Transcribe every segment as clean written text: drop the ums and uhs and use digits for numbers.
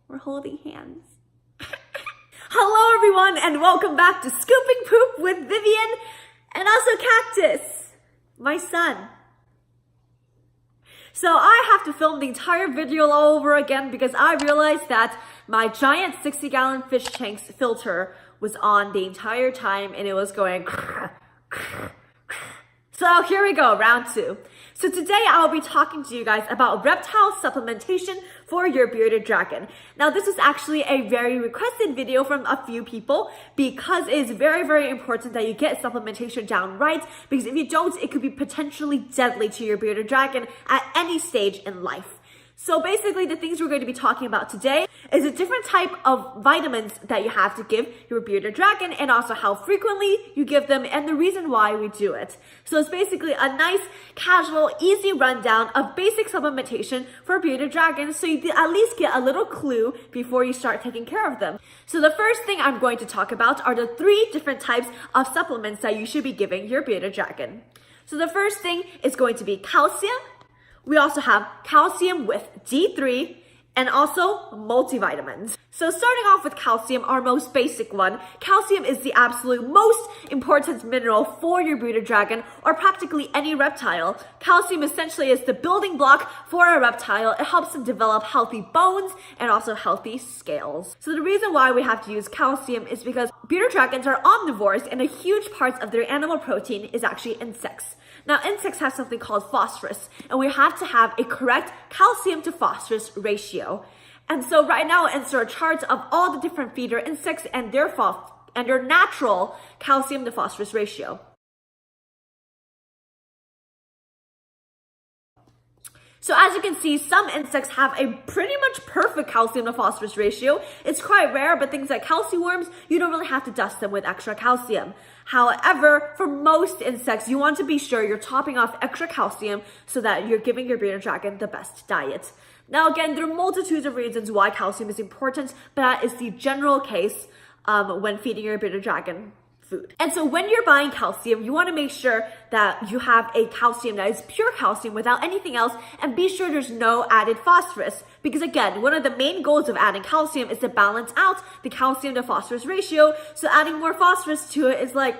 We're holding hands. Hello everyone and welcome back to Scooping Poop with Vivian and also Cactus, my son. So I have to film the entire video all over again because I realized that my giant 60-gallon fish tank's filter was on the entire time and it was going. So here we go, round 2. So today I'll be talking to you guys about reptile supplementation for your bearded dragon. Now this is actually a very requested video from a few people because it is very, very important that you get supplementation down right, because if you don't, it could be potentially deadly to your bearded dragon at any stage in life. So basically the things we're going to be talking about today is a different type of vitamins that you have to give your bearded dragon and also how frequently you give them and the reason why we do it. So it's basically a nice, casual, easy rundown of basic supplementation for bearded dragons so you at least get a little clue before you start taking care of them. So the first thing I'm going to talk about are the 3 different types of supplements that you should be giving your bearded dragon. So the first thing is going to be calcium. We also have calcium with D3 and also multivitamins. So starting off with calcium, our most basic one, calcium is the absolute most important mineral for your bearded dragon or practically any reptile. Calcium essentially is the building block for a reptile. It helps them develop healthy bones and also healthy scales. So the reason why we have to use calcium is because bearded dragons are omnivores and a huge part of their animal protein is actually insects. Now, insects have something called phosphorus, and we have to have a correct calcium to phosphorus ratio. And so right now, insert a chart of all the different feeder insects and their natural calcium to phosphorus ratio. So as you can see, some insects have a pretty much perfect calcium to phosphorus ratio. It's quite rare, but things like calciworms, you don't really have to dust them with extra calcium. However, for most insects, you want to be sure you're topping off extra calcium so that you're giving your bearded dragon the best diet. Now again, there are multitudes of reasons why calcium is important, but that is the general case when feeding your bearded dragon food. And so when you're buying calcium, you want to make sure that you have a calcium that is pure calcium without anything else, and be sure there's no added phosphorus. Because again, one of the main goals of adding calcium is to balance out the calcium to phosphorus ratio. So adding more phosphorus to it is like,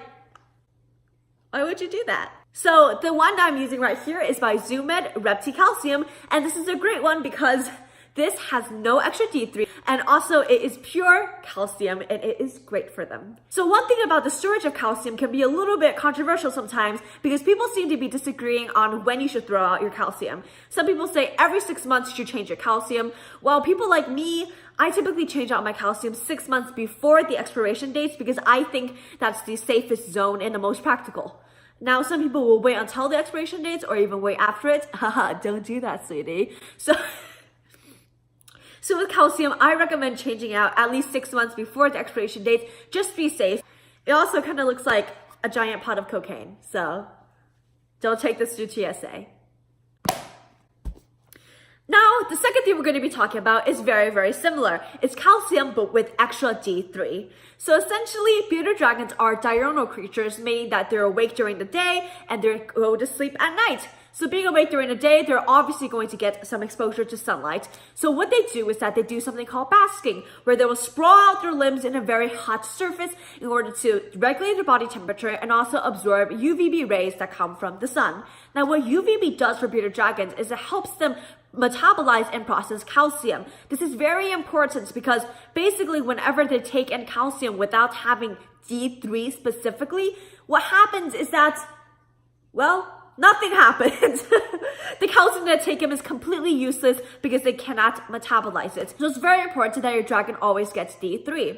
why would you do that? So the one that I'm using right here is by Med Repticalcium, and this is a great one because this has no extra D3 and also it is pure calcium and it is great for them. So one thing about the storage of calcium can be a little bit controversial sometimes because people seem to be disagreeing on when you should throw out your calcium. Some people say every 6 months you should change your calcium. While people like me, I typically change out my calcium 6 months before the expiration dates because I think that's the safest zone and the most practical. Now, some people will wait until the expiration dates or even wait after it. Haha, don't do that, sweetie. So with calcium, I recommend changing out at least 6 months before the expiration date, just to be safe. It also kind of looks like a giant pot of cocaine, so don't take this through TSA. Now, the second thing we're going to be talking about is very, very similar. It's calcium, but with extra D3. So essentially, bearded dragons are diurnal creatures, meaning that they're awake during the day and they go to sleep at night. So being awake during the day, they're obviously going to get some exposure to sunlight. So what they do is that they do something called basking, where they will sprawl out their limbs in a very hot surface in order to regulate their body temperature and also absorb UVB rays that come from the sun. Now, what UVB does for bearded dragons is it helps them metabolize and process calcium. This is very important because basically whenever they take in calcium without having D3 specifically, what happens is that, well, nothing happens. The calcium that they take in is completely useless because they cannot metabolize it. So it's very important that your dragon always gets D3.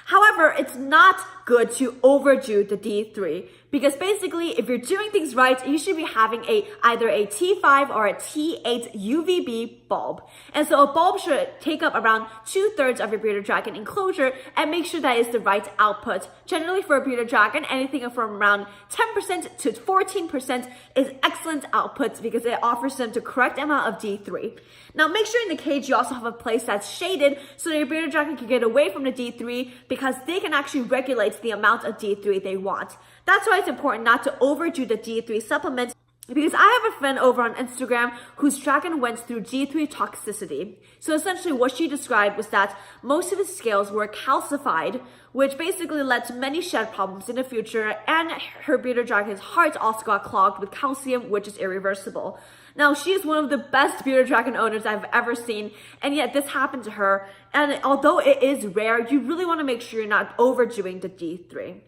However, it's not good to overdo the D3 because basically if you're doing things right, you should be having either a T5 or a T8 UVB bulb. And so a bulb should take up around 2/3 of your bearded dragon enclosure and make sure that is the right output. Generally for a bearded dragon, anything from around 10% to 14% is excellent outputs because it offers them the correct amount of D3. Now make sure in the cage you also have a place that's shaded so that your bearded dragon can get away from the D3 because they can actually regulate the amount of D3 they want. That's why it's important not to overdo the D3 supplement. Because I have a friend over on Instagram whose dragon went through G3 toxicity. So essentially what she described was that most of his scales were calcified, which basically led to many shed problems in the future, and her bearded dragon's heart also got clogged with calcium, which is irreversible. Now, she is one of the best bearded dragon owners I've ever seen, and yet this happened to her. And although it is rare, you really want to make sure you're not overdoing the D3.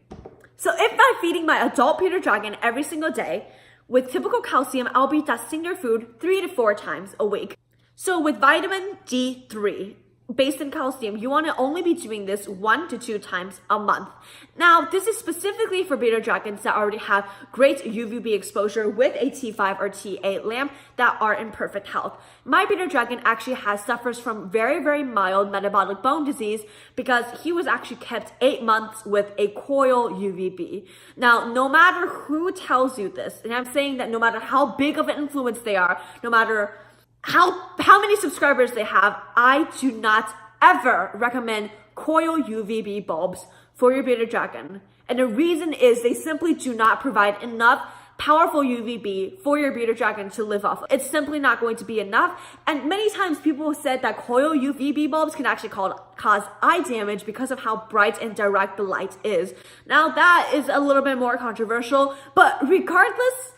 So if I'm feeding my adult bearded dragon every single day with typical calcium, I'll be dusting their food 3 to 4 times a week. So with vitamin D3, based in calcium, you want to only be doing this 1 to 2 times a month. Now, this is specifically for bearded dragons that already have great UVB exposure with a T5 or T8 lamp that are in perfect health. My bearded dragon actually suffers from very, very mild metabolic bone disease because he was actually kept 8 months with a coil UVB. Now, no matter who tells you this, and I'm saying that no matter how big of an influence they are, no matter how many subscribers they have, I do not ever recommend coil UVB bulbs for your bearded dragon. And the reason is they simply do not provide enough powerful UVB for your bearded dragon to live off. It's simply not going to be enough. And many times people have said that coil UVB bulbs can actually cause eye damage because of how bright and direct the light is. Now that is a little bit more controversial, but regardless,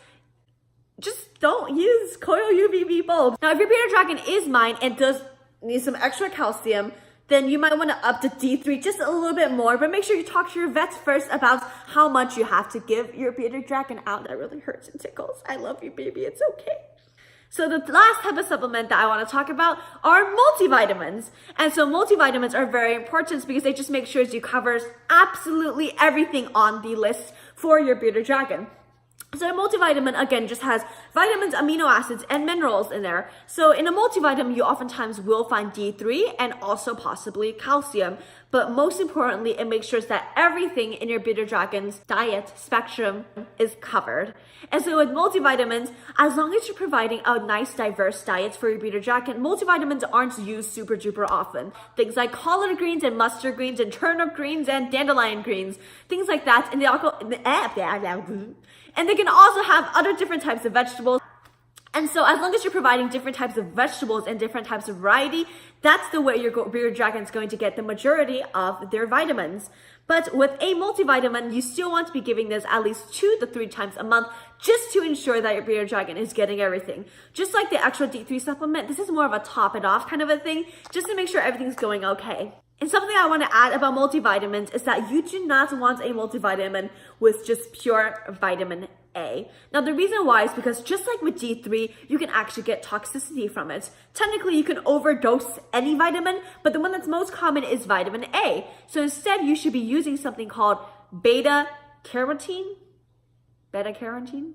just don't use coil UVB bulbs. Now, if your bearded dragon is mine and does need some extra calcium, then you might want to up to D3 just a little bit more, but make sure you talk to your vets first about how much you have to give your bearded dragon out. That really hurts and tickles. I love you, baby. It's okay. So the last type of supplement that I want to talk about are multivitamins. And so multivitamins are very important because they just make sure you covers absolutely everything on the list for your bearded dragon. So a multivitamin, again, just has vitamins, amino acids, and minerals in there. So in a multivitamin, you oftentimes will find D3 and also possibly calcium. But most importantly, it makes sure that everything in your bearded dragon's diet spectrum is covered. And so with multivitamins, as long as you're providing a nice diverse diet for your bearded dragon, multivitamins aren't used super duper often. Things like collard greens and mustard greens and turnip greens and dandelion greens, things like that. And they can also have other different types of vegetables. And so as long as you're providing different types of vegetables and different types of variety, that's the way your bearded dragon is going to get the majority of their vitamins. But with a multivitamin, you still want to be giving this at least 2 to 3 times a month just to ensure that your bearded dragon is getting everything. Just like the extra D3 supplement, this is more of a top it off kind of a thing, just to make sure everything's going okay. And something I want to add about multivitamins is that you do not want a multivitamin with just pure vitamin A. Now, the reason why is because just like with D3, you can actually get toxicity from it. Technically, you can overdose any vitamin, but the one that's most common is vitamin A. So instead, you should be using something called Beta-carotene. Beta-carotene?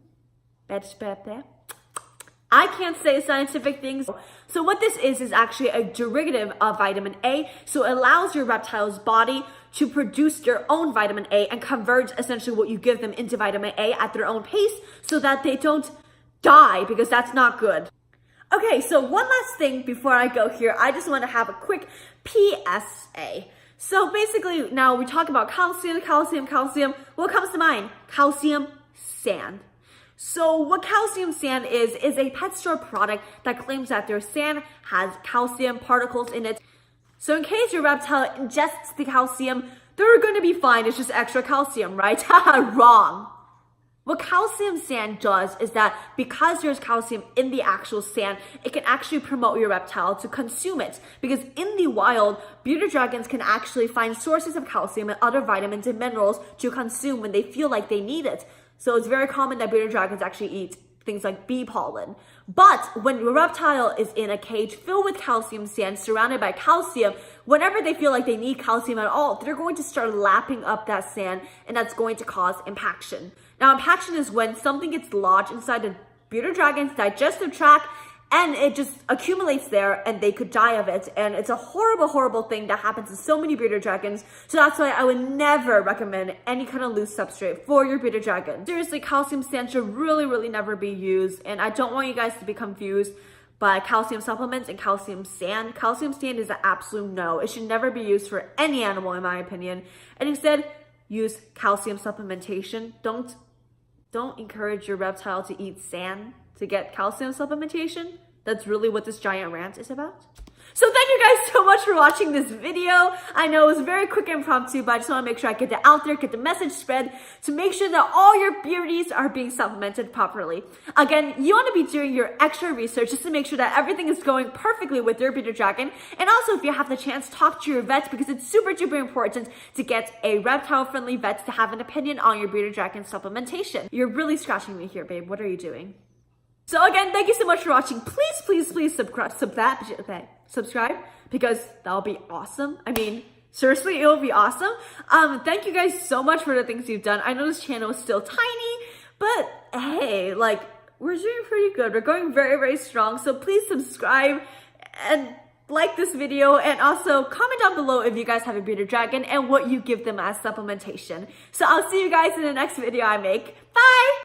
I can't say scientific things. So what this is actually a derivative of vitamin A. So it allows your reptile's body to produce their own vitamin A and convert essentially what you give them into vitamin A at their own pace so that they don't die, because that's not good. Okay, so one last thing before I go here, I just want to have a quick PSA. So basically now we talk about calcium. What comes to mind? Calcium sand. So what calcium sand is a pet store product that claims that their sand has calcium particles in it. So in case your reptile ingests the calcium, they're going to be fine. It's just extra calcium, right? Wrong. What calcium sand does is that because there's calcium in the actual sand, it can actually promote your reptile to consume it. Because in the wild, bearded dragons can actually find sources of calcium and other vitamins and minerals to consume when they feel like they need it. So it's very common that bearded dragons actually eat things like bee pollen. But when your reptile is in a cage filled with calcium sand, surrounded by calcium, whenever they feel like they need calcium at all, they're going to start lapping up that sand, and that's going to cause impaction. Now, impaction is when something gets lodged inside the bearded dragon's digestive tract, and it just accumulates there, and they could die of it. And it's a horrible, horrible thing that happens to so many bearded dragons. So that's why I would never recommend any kind of loose substrate for your bearded dragon. Seriously, calcium sand should really, really never be used. And I don't want you guys to be confused by calcium supplements and calcium sand. Calcium sand is an absolute no. It should never be used for any animal, in my opinion. And instead, use calcium supplementation. Don't don't encourage your reptile to eat sand to get calcium supplementation. That's really what this giant rant is about. So thank you guys so much for watching this video. I know it was very quick and impromptu, but I just want to make sure I get it out there, get the message spread to make sure that all your beauties are being supplemented properly. Again, you want to be doing your extra research just to make sure that everything is going perfectly with your bearded dragon. And also, if you have the chance, talk to your vet, because it's super duper important to get a reptile-friendly vet to have an opinion on your bearded dragon supplementation. You're really scratching me here, babe. What are you doing? So again, thank you so much for watching. Please subscribe, because that'll be awesome. I mean, seriously, it'll be awesome. Thank you guys so much for the things you've done. I know this channel is still tiny, but hey, like, we're doing pretty good. We're going very, very strong. So please subscribe and like this video, and also comment down below if you guys have a bearded dragon and what you give them as supplementation. So I'll see you guys in the next video I make. Bye!